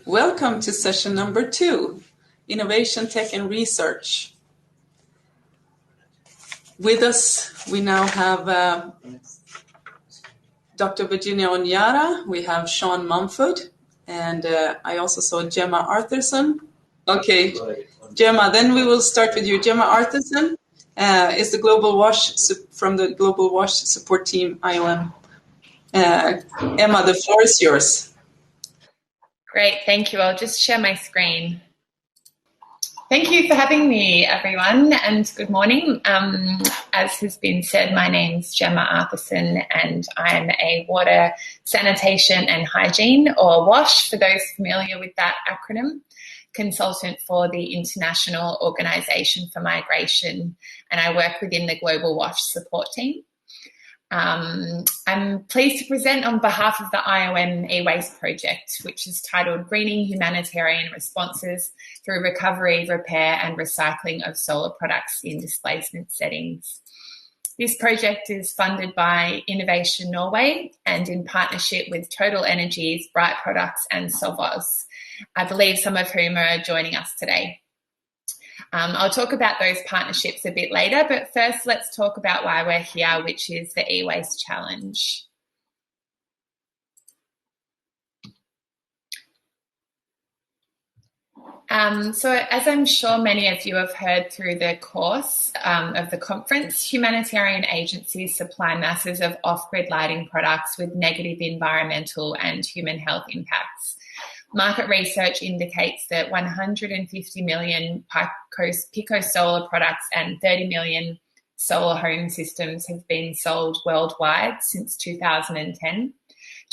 Welcome to session number 2, Innovation, Tech and Research. With us, we now have Dr. Virginia Onyara, we have Sean Mumford, and I also saw GEMMA ARTHURSON. Okay, GEMMA, then we will start with you. GEMMA ARTHURSON is the Global WASH from the Global WASH Support Team, IOM. Emma, the floor is yours. Great, thank you. I'll just share my screen. Thank you for having me, everyone, and good morning. As has been said, my name's GEMMA ARTHURSON, and I'm a water, sanitation and hygiene, or WASH, for those familiar with that acronym, consultant for the International Organisation for Migration, and I work within the Global WASH Support Team. I'm pleased to present on behalf of the IOM e-waste project, which is titled Greening Humanitarian Responses through Recovery, Repair and Recycling of Solar Products in Displacement Settings. This project is funded by Innovation Norway and in partnership with Total Energies, Bright Products and Sovos, I believe some of whom are joining us today. I'll talk about those partnerships a bit later, but first let's talk about why we're here, which is the e-waste challenge. So as I'm sure many of you have heard through the course of the conference, humanitarian agencies supply masses of off-grid lighting products with negative environmental and human health impacts. Market research indicates that 150 million Pico solar products and 30 million solar home systems have been sold worldwide since 2010,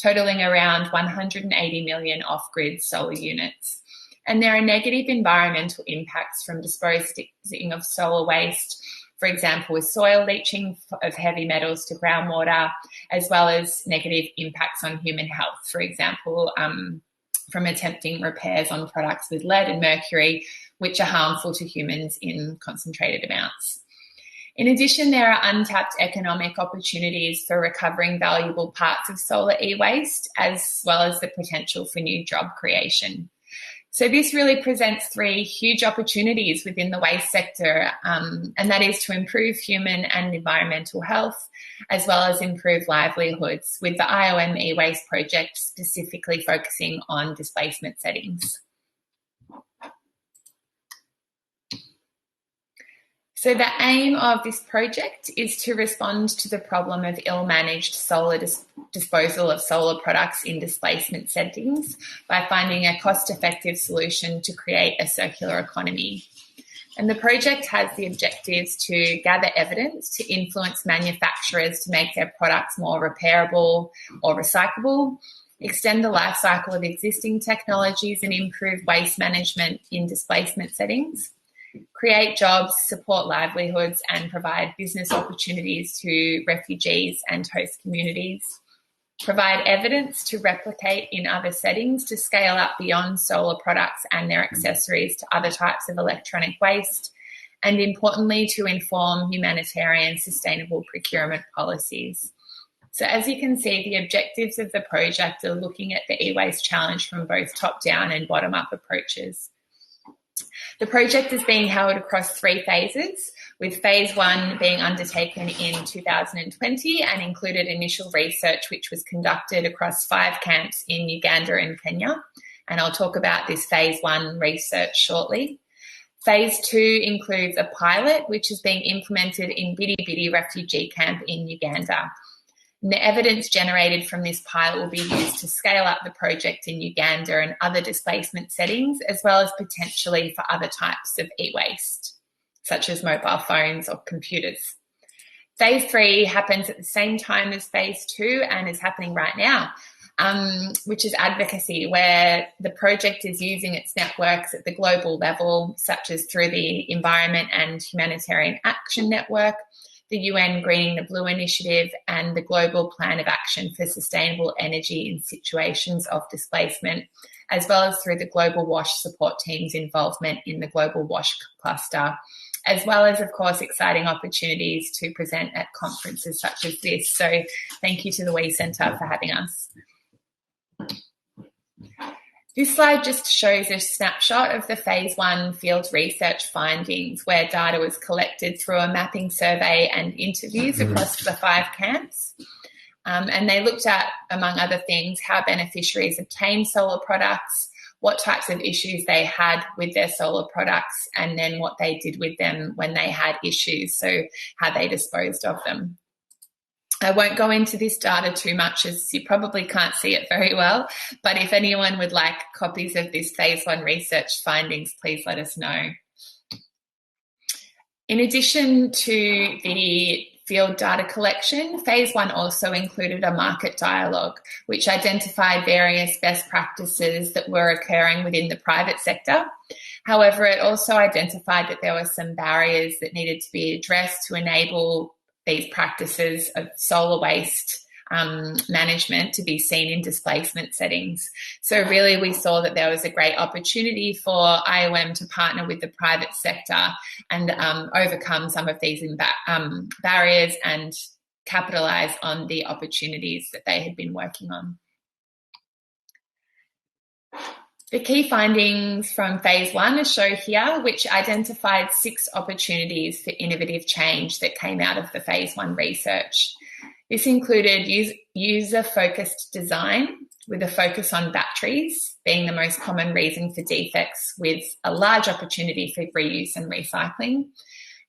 totaling around 180 million off-grid solar units. And there are negative environmental impacts from disposing of solar waste, for example, with soil leaching of heavy metals to groundwater, as well as negative impacts on human health, for example, from attempting repairs on products with lead and mercury, which are harmful to humans in concentrated amounts. In addition, there are untapped economic opportunities for recovering valuable parts of solar e-waste, as well as the potential for new job creation. So this really presents 3 huge opportunities within the waste sector, and that is to improve human and environmental health, as well as improve livelihoods, with the IOM e-waste project specifically focusing on displacement settings. So the aim of this project is to respond to the problem of ill-managed solar disposal of solar products in displacement settings by finding a cost-effective solution to create a circular economy. And the project has the objectives to gather evidence to influence manufacturers to make their products more repairable or recyclable, extend the life cycle of existing technologies and improve waste management in displacement settings, create jobs, support livelihoods and provide business opportunities to refugees and host communities, provide evidence to replicate in other settings to scale up beyond solar products and their accessories to other types of electronic waste, and importantly, to inform humanitarian sustainable procurement policies. So as you can see, the objectives of the project are looking at the e-waste challenge from both top-down and bottom-up approaches. The project is being held across 3 phases, with phase 1 being undertaken in 2020 and included initial research which was conducted across 5 camps in Uganda and Kenya. And I'll talk about this phase 1 research shortly. Phase 2 includes a pilot which is being implemented in Bidi Bidi refugee camp in Uganda. And the evidence generated from this pilot will be used to scale up the project in Uganda and other displacement settings, as well as potentially for other types of e-waste, such as mobile phones or computers. Phase 3 happens at the same time as phase 2 and is happening right now, which is advocacy, where the project is using its networks at the global level, such as through the Environment and Humanitarian Action Network, the UN Greening the Blue Initiative and the Global Plan of Action for Sustainable Energy in Situations of Displacement, as well as through the Global WASH Support Team's involvement in the Global WASH Cluster, as well as, of course, exciting opportunities to present at conferences such as this. So thank you to the WE Centre for having us. This slide just shows a snapshot of the phase 1 field research findings, where data was collected through a mapping survey and interviews across the 5 camps. And they looked at, among other things, how beneficiaries obtained solar products, what types of issues they had with their solar products, and then what they did with them when they had issues, so how they disposed of them. I won't go into this data too much, as you probably can't see it very well, but if anyone would like copies of this phase 1 research findings, please let us know. In addition to the field data collection, phase 1 also included a market dialogue, which identified various best practices that were occurring within the private sector. However, it also identified that there were some barriers that needed to be addressed to enable these practices of solar waste management to be seen in displacement settings. So really we saw that there was a great opportunity for IOM to partner with the private sector and overcome some of these barriers and capitalise on the opportunities that they had been working on. The key findings from phase 1 are shown here, which identified 6 opportunities for innovative change that came out of the phase 1 research. This included user-focused design with a focus on batteries being the most common reason for defects, with a large opportunity for reuse and recycling,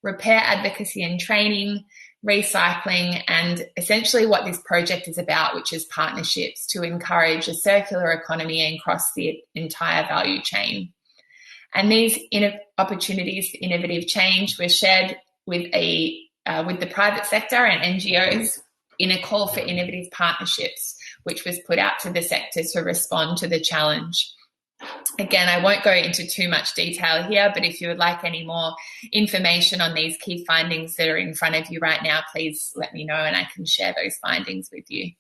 repair advocacy and training, recycling, and essentially what this project is about, which is partnerships to encourage a circular economy across the entire value chain. And these opportunities for innovative change were shared with the private sector and NGOs in a call for innovative partnerships, which was put out to the sector to respond to the challenge. Again, I won't go into too much detail here, but if you would like any more information on these key findings that are in front of you right now, please let me know and I can share those findings with you.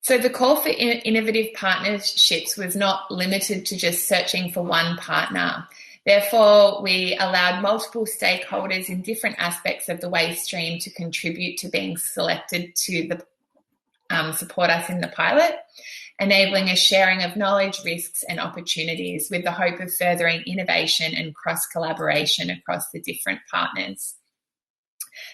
So the call for innovative partnerships was not limited to just searching for one partner. Therefore, we allowed multiple stakeholders in different aspects of the waste stream to contribute to being selected to support us in the pilot, enabling a sharing of knowledge, risks and opportunities with the hope of furthering innovation and cross-collaboration across the different partners.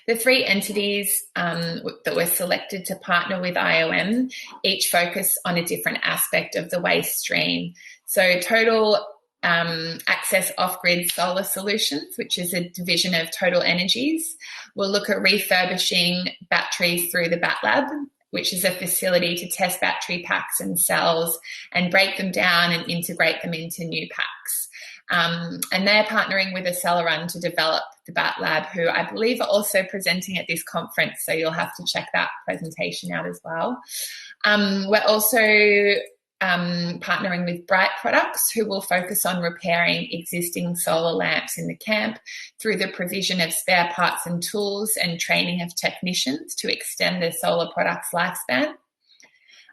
The 3 entities that were selected to partner with IOM each focus on a different aspect of the waste stream. So Total Access Off-Grid Solar Solutions, which is a division of Total Energies, will look at refurbishing batteries through the Bat Lab, which is a facility to test battery packs and cells and break them down and integrate them into new packs. And they're partnering with Accelerun to develop the Bat Lab, who I believe are also presenting at this conference, so you'll have to check that presentation out as well. We're also partnering with Bright Products, who will focus on repairing existing solar lamps in the camp through the provision of spare parts and tools and training of technicians to extend the solar products' lifespan.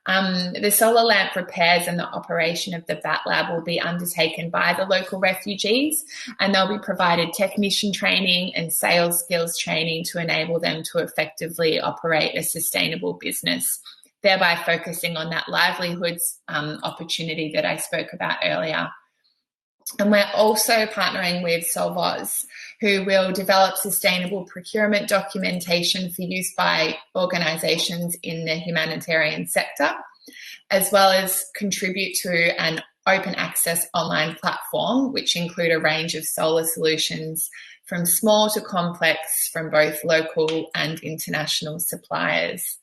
The solar lamp repairs and the operation of the Bat Lab will be undertaken by the local refugees, and they'll be provided technician training and sales skills training to enable them to effectively operate a sustainable business, thereby focusing on that livelihoods opportunity that I spoke about earlier. And we're also partnering with Solvoz, who will develop sustainable procurement documentation for use by organisations in the humanitarian sector, as well as contribute to an open access online platform, which include a range of solar solutions from small to complex from both local and international suppliers.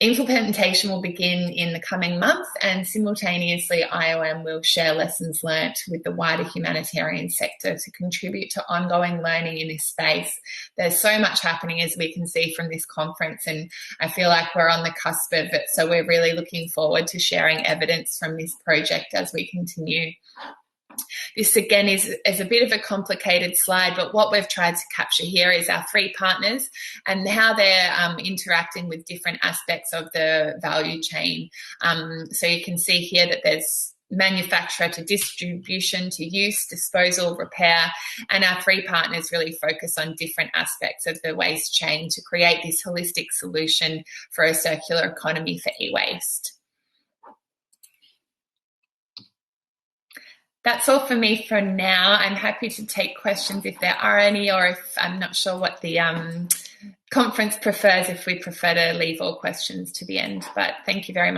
Implementation will begin in the coming month, and simultaneously IOM will share lessons learnt with the wider humanitarian sector to contribute to ongoing learning in this space. There's so much happening, as we can see from this conference, and I feel like we're on the cusp of it, so we're really looking forward to sharing evidence from this project as we continue. This again is a bit of a complicated slide, but what we've tried to capture here is our 3 partners and how they're interacting with different aspects of the value chain. So you can see here that there's manufacturer to distribution to use, disposal, repair, and our 3 partners really focus on different aspects of the waste chain to create this holistic solution for a circular economy for e-waste. That's all for me for now. I'm happy to take questions if there are any, or if I'm not sure what the conference prefers, if we prefer to leave all questions to the end. But thank you very much.